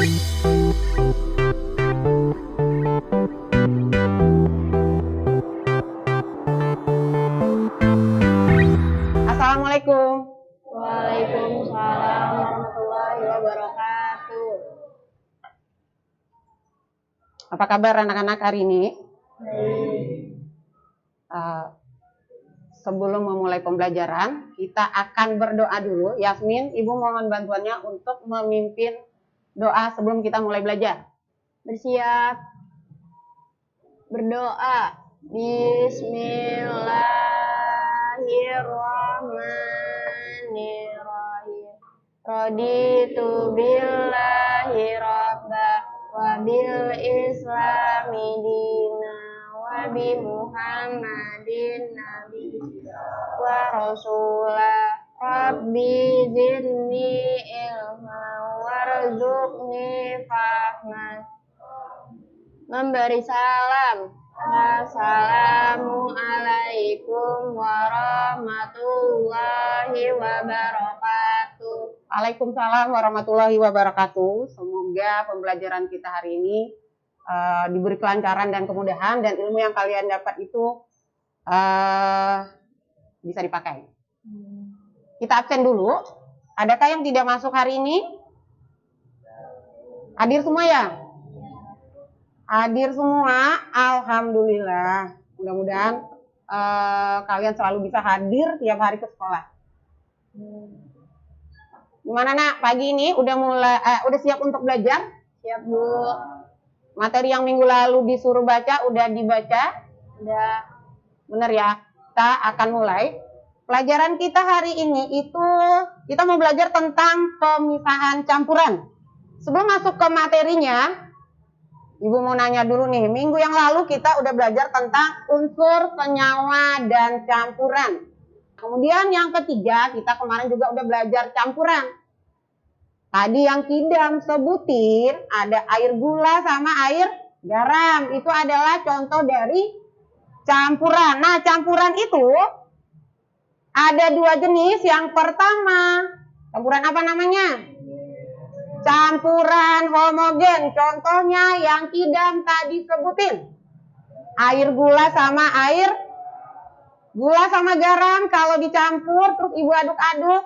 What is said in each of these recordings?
Assalamualaikum. Waalaikumsalam warahmatullahi wabarakatuh. Apa kabar anak-anak hari ini? Baik. Sebelum memulai pembelajaran, kita akan berdoa dulu. Yasmin, Ibu mohon bantuannya untuk memimpin doa sebelum kita mulai belajar. Bersiap. Berdoa. Bismillahirrahmanirrahim. Raditu billahi rabba wa bil islami dina wa bi muhammadin nabi wa rasulah. Rabbi zidni ilma warzuqni fahman. Memberi salam. Assalamualaikum warahmatullahi wabarakatuh. Waalaikumsalam warahmatullahi wabarakatuh. Semoga pembelajaran kita hari ini diberi kelancaran dan kemudahan, dan ilmu yang kalian dapat itu bisa dipakai. Kita absen dulu. Adakah yang tidak masuk hari ini? Hadir semua ya? Hadir semua, alhamdulillah. Mudah-mudahan kalian selalu bisa hadir tiap hari ke sekolah. Gimana nak? Pagi ini udah siap untuk belajar? Siap, Bu. Materi yang minggu lalu disuruh baca udah dibaca? Udah. Bener ya? Kita akan mulai. Pelajaran kita hari ini itu kita mau belajar tentang pemisahan campuran. Sebelum masuk ke materinya, Ibu mau nanya dulu nih, minggu yang lalu kita udah belajar tentang unsur, senyawa, dan campuran. Kemudian yang ketiga, kita kemarin juga udah belajar campuran. Tadi yang Kidam sebutin, ada air gula sama air garam. Itu adalah contoh dari campuran. Nah, campuran itu ada dua jenis. Yang pertama, campuran apa namanya? Campuran homogen, contohnya yang Kidam tadi sebutin. Air gula sama garam kalau dicampur terus Ibu aduk-aduk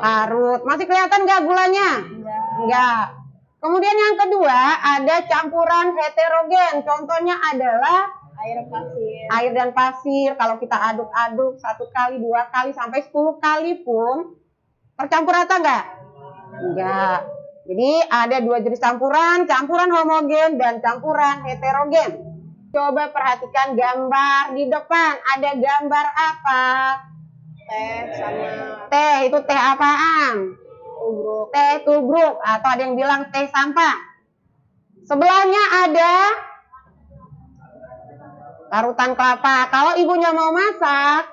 larut. Masih kelihatan nggak gulanya? Enggak. Kemudian yang kedua ada campuran heterogen, contohnya adalah air dan pasir. Kalau kita aduk-aduk 1 kali, 2 kali, sampai 10 kali pun tercampur rata nggak? Enggak. Jadi ada dua jenis campuran homogen dan campuran heterogen. Coba perhatikan gambar di depan. Ada gambar apa? Teh sama Teh, itu teh apaan? tubruk. Teh tubruk, atau ada yang bilang teh sampah. Sebelahnya ada parutan kelapa. Kalau ibunya mau masak,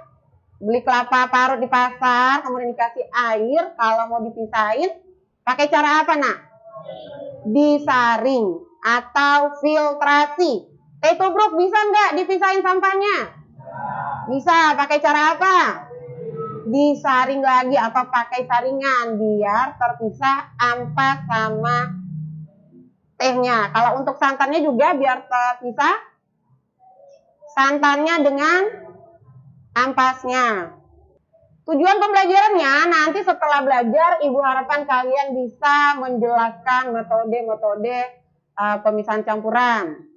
beli kelapa parut di pasar, kemudian dikasih air. Kalau mau dipisahin, pakai cara apa nak? Disaring atau filtrasi. Teh tubruk bisa nggak dipisahin sampahnya? Bisa. Pakai cara apa? Disaring lagi atau pakai saringan biar terpisah ampas sama tehnya. Kalau untuk santannya juga biar terpisah santannya dengan ampasnya. Tujuan pembelajarannya nanti setelah belajar Ibu harapkan kalian bisa menjelaskan metode-metode pemisahan campuran.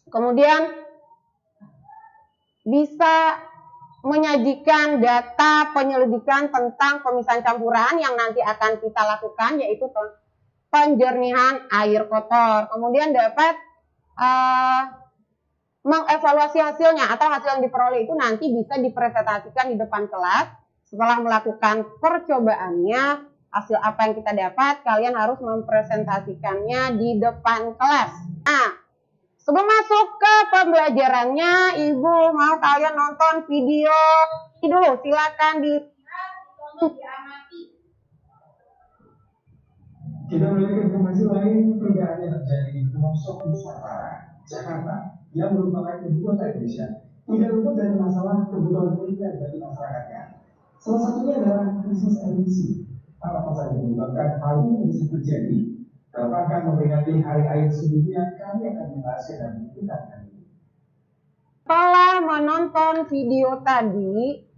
Kemudian bisa menyajikan data penyelidikan tentang pemisahan campuran yang nanti akan kita lakukan, yaitu penjernihan air kotor. Kemudian dapat mengevaluasi hasilnya, atau hasil yang diperoleh itu nanti bisa dipresentasikan di depan kelas. Setelah melakukan percobaannya, hasil apa yang kita dapat, kalian harus mempresentasikannya di depan kelas. Nah, sebelum masuk ke pembelajarannya, Ibu mau kalian nonton video ini dulu. Silakan diamati. Kita memiliki informasi lain perbedaan yang terjadi di pelosok Nusantara, Jakarta, yang merupakan ibu kota Indonesia. Tidak luput dari masalah kebutuhan primer bagi masyarakatnya. Salah satunya adalah krisis air bersih. Apa saja menyebabkan hal ini bisa terjadi? Dalam rangka memperingati Hari Air Sedunia, kami akan membahasnya dan kita kali ini. Setelah menonton video tadi,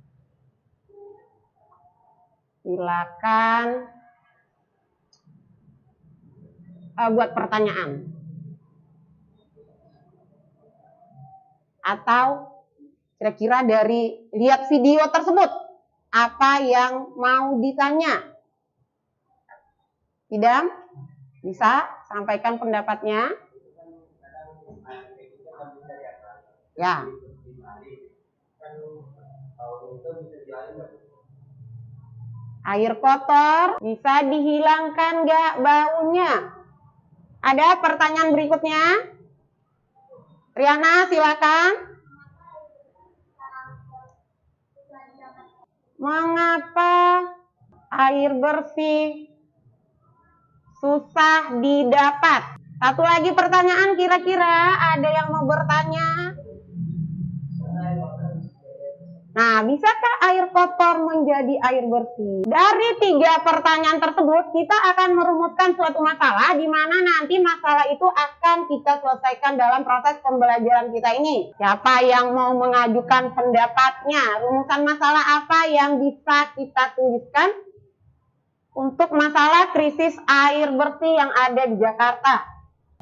silakan buat pertanyaan. Atau kira-kira dari lihat video tersebut, apa yang mau ditanya? Idam, bisa sampaikan pendapatnya? Ya. Air kotor bisa dihilangkan nggak baunya? Ada pertanyaan berikutnya? Riana, silakan. Mengapa air bersih susah didapat? Satu lagi pertanyaan, kira-kira ada yang mau bertanya? Nah, bisakah air kotor menjadi air bersih? Dari 3 pertanyaan tersebut, kita akan merumuskan suatu masalah di mana nanti masalah itu akan kita selesaikan dalam proses pembelajaran kita ini. Siapa yang mau mengajukan pendapatnya? Rumusan masalah apa yang bisa kita tuliskan untuk masalah krisis air bersih yang ada di Jakarta?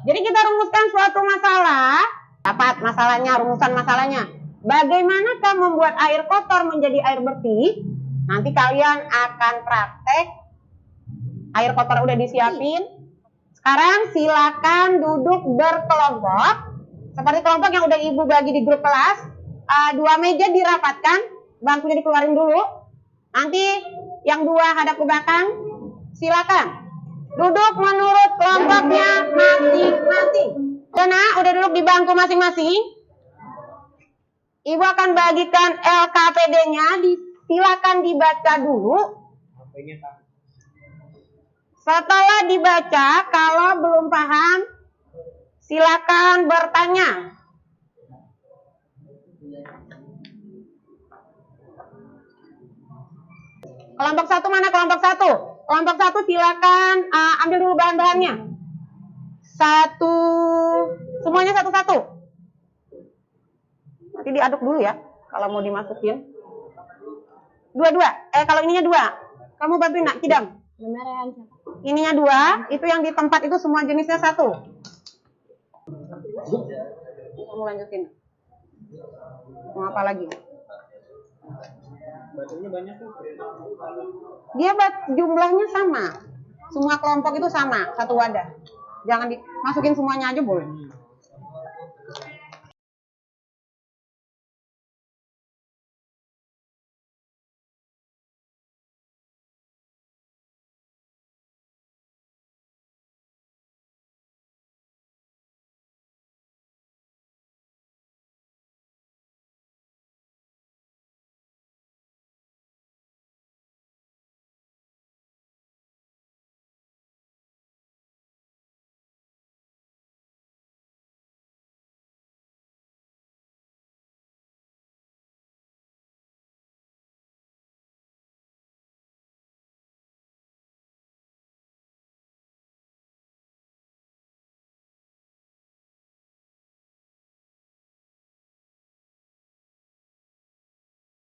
Jadi kita rumuskan suatu masalah, dapat masalahnya, rumusan masalahnya. Bagaimanakah membuat air kotor menjadi air bersih? Nanti kalian akan praktek. Air kotor udah disiapin. Sekarang silakan duduk berkelompok. Seperti kelompok yang udah ibu bagi di grup kelas. 2 meja dirapatkan. Bangkunya dikeluarin dulu. Nanti yang 2 hadap ke belakang. Silakan duduk menurut kelompoknya masing-masing. Udah duduk di bangku masing-masing. Ibu akan bagikan LKPD-nya, silakan dibaca dulu. Setelah dibaca, kalau belum paham, silakan bertanya. Kelompok 1 mana kelompok 1? Kelompok 1 silakan ambil dulu bahan-bahannya. Semuanya satu-satu. Nanti diaduk dulu ya, kalau mau dimasukin. 2. Kalau ininya 2. Kamu bantuin nak, Kidam. Ininya 2, itu yang di tempat itu semua jenisnya 1. Kamu lanjutin. Mau apa lagi? Batunya banyak tuh. Dia jumlahnya sama. Semua kelompok itu sama, 1 wadah. Jangan dimasukin semuanya aja boleh.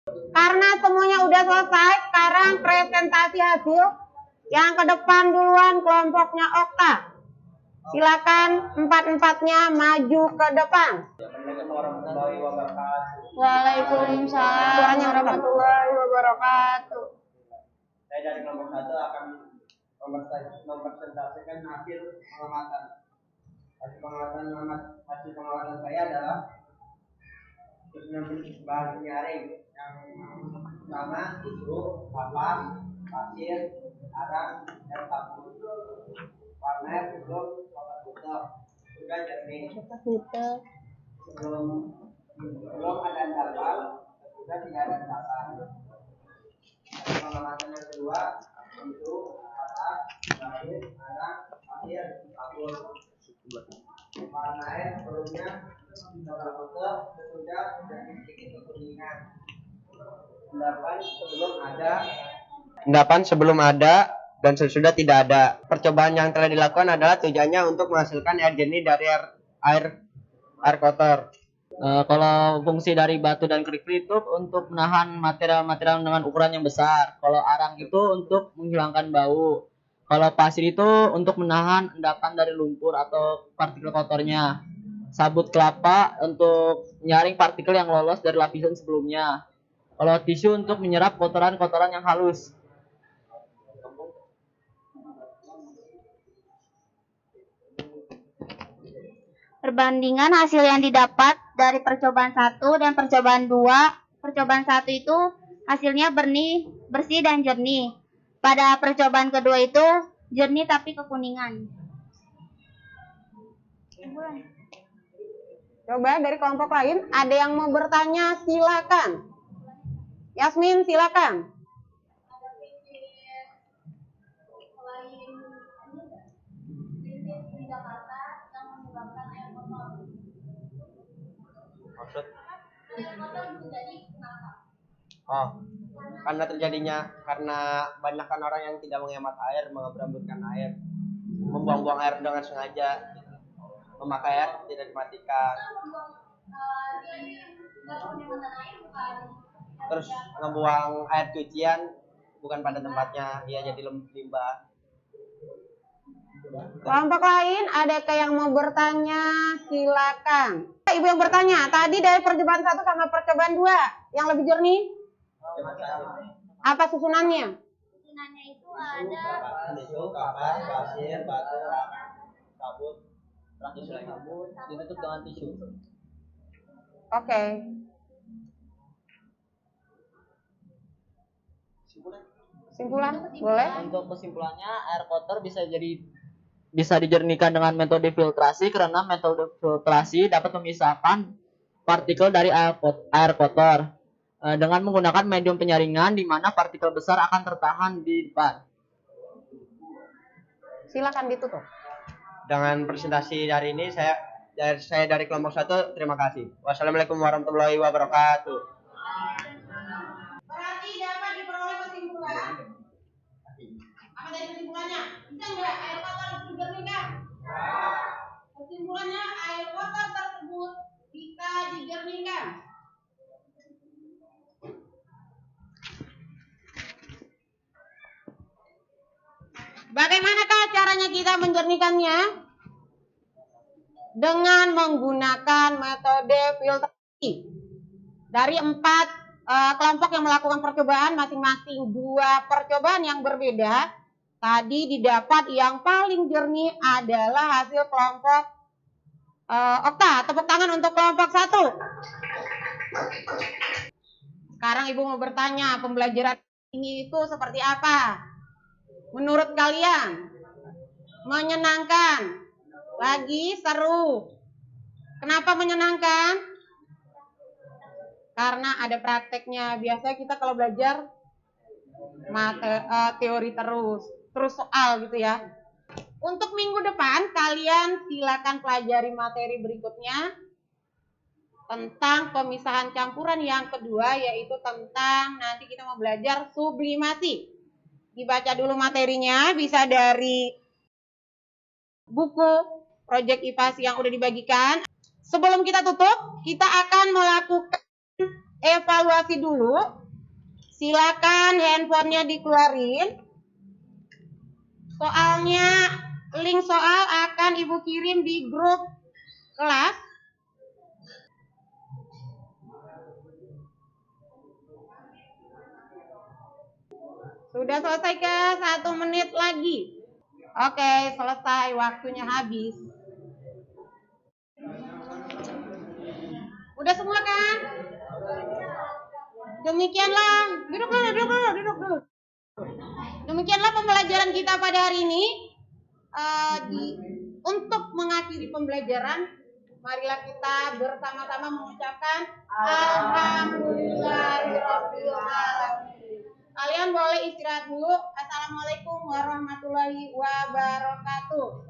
Karena semuanya udah selesai, sekarang presentasi hasil. Yang ke depan duluan kelompoknya Okta. Silakan 4-4-nya maju ke depan. Waalaikumsalam warahmatullahi wabarakatuh. Saya dari kelompok 1 akan mempresentasikan hasil pengamatan. Hasil pengamatan saya adalah bahan penyaring yang pertama tisu, kapas, pasir, arang, dan sabun. Warna belum kotak tutup, sudah jernih. Belum ada dabal, sudah tidak ada dabal. Pengamatan yang kedua itu kapas, pasir, arang, pasir, sabun. Warna air sebelumnya kotak tutup, sudah sedikit kekuningan. Endapan sebelum ada dan sesudah tidak ada. Percobaan yang telah dilakukan adalah tujuannya untuk menghasilkan air jernih dari air kotor. Kalau fungsi dari batu dan kerikil itu untuk menahan material-material dengan ukuran yang besar. Kalau arang itu untuk menghilangkan bau. Kalau pasir itu untuk menahan endapan dari lumpur atau partikel kotornya. Sabut kelapa untuk menyaring partikel yang lolos dari lapisan sebelumnya. Kalau tisu untuk menyerap kotoran-kotoran yang halus. Perbandingan hasil yang didapat dari percobaan 1 dan percobaan 2. Percobaan 1 itu hasilnya bersih dan jernih. Pada percobaan kedua itu jernih tapi kekuningan. Coba dari kelompok lain ada yang mau bertanya, silakan. Yasmin, silakan. Maksud? Karena banyakkan orang yang tidak menghemat air, mengeberambutkan air, membuang-buang air dengan sengaja, memakai air tidak dimatikan, terus ngebuang air cucian bukan pada tempatnya, ya jadi limbah. Kelompok lain adakah yang mau bertanya? Silakan. Ibu yang bertanya, tadi dari percobaan 1 sama percobaan 2 yang lebih jernih? Apa susunannya? Susunannya itu ada Tisu, kapas, pasir, batu, sabut, Tisu sabut ditutup dengan tisu. Oke. Kesimpulan? Boleh? Untuk kesimpulannya, air kotor bisa dijernihkan dengan metode filtrasi karena metode filtrasi dapat memisahkan partikel dari air kotor dengan menggunakan medium penyaringan di mana partikel besar akan tertahan di depan. Silakan ditutup. Dengan presentasi hari ini saya dari kelompok 1 terima kasih. Wassalamualaikum warahmatullahi wabarakatuh. Berarti dapat diperoleh kesimpulan. Apa dari kesimpulannya? Bisa nggak air kotor itu dijernihkan? Kesimpulannya air kotor tersebut bisa dijernihkan. Bagaimanakah caranya kita menjernihkannya? Dengan menggunakan metode filtrasi. Dari 4 kelompok yang melakukan percobaan, masing-masing 2 percobaan yang berbeda. Tadi didapat yang paling jernih adalah hasil kelompok Okta. Tepuk tangan untuk kelompok 1. Sekarang Ibu mau bertanya, pembelajaran ini itu seperti apa? Menurut kalian? Menyenangkan? Lagi seru? Kenapa menyenangkan? Karena ada prakteknya. Biasanya kita kalau belajar teori terus soal gitu ya. Untuk minggu depan kalian silakan pelajari materi berikutnya tentang pemisahan campuran yang kedua, yaitu tentang nanti kita mau belajar sublimasi. Dibaca dulu materinya, bisa dari buku Project IPASI yang udah dibagikan. Sebelum kita tutup, kita akan melakukan evaluasi dulu. Silakan handphonenya dikeluarin. Soalnya, link soal akan Ibu kirim di grup kelas. Sudah selesai ke 1 menit lagi. Oke, selesai. Waktunya habis. Udah semua kan? Demikianlah. Duduk dulu. Demikianlah pembelajaran kita pada hari ini. Untuk mengakhiri pembelajaran, marilah kita bersama-sama mengucapkan Alhamdulillahirabbil alamin. Kalian boleh istirahat dulu. Assalamualaikum warahmatullahi wabarakatuh.